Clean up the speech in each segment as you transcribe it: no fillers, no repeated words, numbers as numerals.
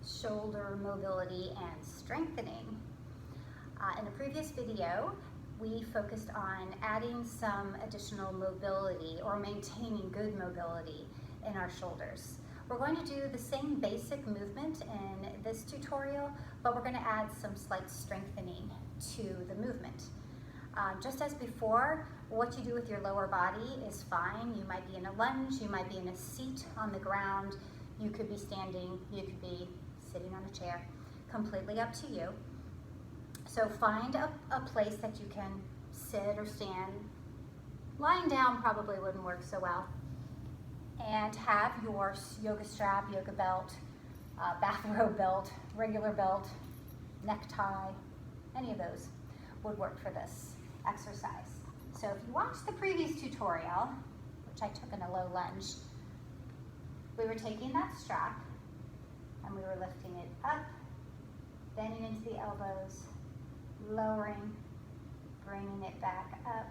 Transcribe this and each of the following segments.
shoulder mobility and strengthening. In a previous video, we focused on adding some additional mobility or maintaining good mobility in our shoulders. We're going to do the same basic movement in this tutorial, but we're going to add some slight strengthening to the movement. Just as before, what you do with your lower body is fine. You might be in a lunge, you might be in a seat on the ground, you could be standing, you could be sitting on a chair, completely up to you. So find a place that you can sit or stand. Lying down probably wouldn't work so well. And have your yoga strap, yoga belt, bathrobe belt, regular belt, necktie, any of those would work for this exercise. So if you watched the previous tutorial, which I took in a low lunge, we were taking that strap and we were lifting it up, bending into the elbows, lowering, bringing it back up,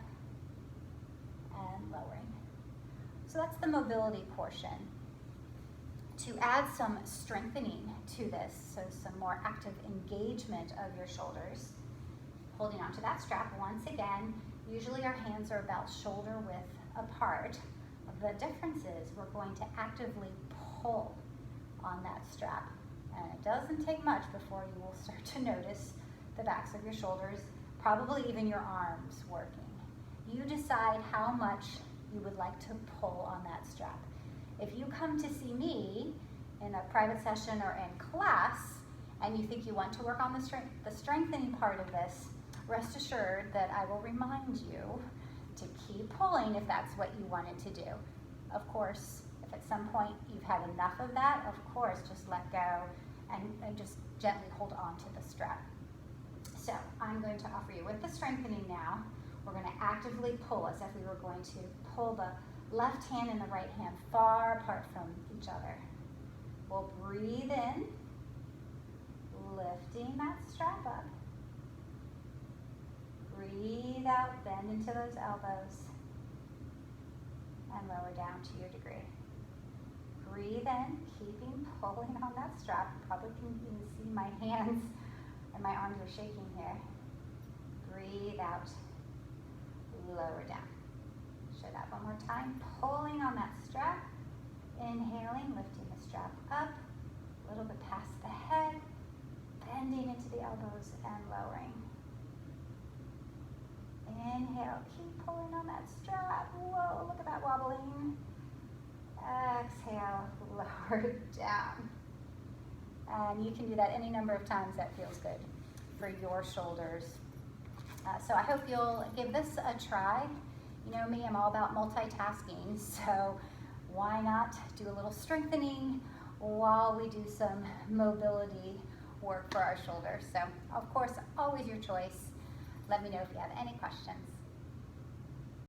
and lowering. So that's the mobility portion. To add some strengthening to this, so some more active engagement of your shoulders, holding onto that strap once again, usually our hands are about shoulder width apart. The difference is we're going to actively pull on that strap. And it doesn't take much before you will start to notice the backs of your shoulders, probably even your arms working. You decide how much you would like to pull on that strap. If you come to see me in a private session or in class and you think you want to work on the strengthening part of this, rest assured that I will remind you to keep pulling if that's what you wanted to do. Of course, if at some point you've had enough of that, of course, just let go and just gently hold on to the strap. So I'm going to offer you with the strengthening now. We're going to actively pull as if we were going to pull the left hand and the right hand far apart from each other. We'll breathe in, lifting that strap up. Breathe out, bend into those elbows, and lower down to your degree. Breathe in, keeping pulling on that strap. You probably can even see my hands and my arms are shaking here. Breathe out, lower down. Show that one more time. Pulling on that strap. Inhaling, lifting the strap up, a little bit past the head, bending into the elbows and lowering. Inhale, keep pulling on that strap. Whoa, look at that wobbling. Exhale, lower it down. And you can do that any number of times that feels good for your shoulders. So I hope you'll give this a try. You know me, I'm all about multitasking, so why not do a little strengthening while we do some mobility work for our shoulders. So of course, always your choice. Let me know if you have any questions.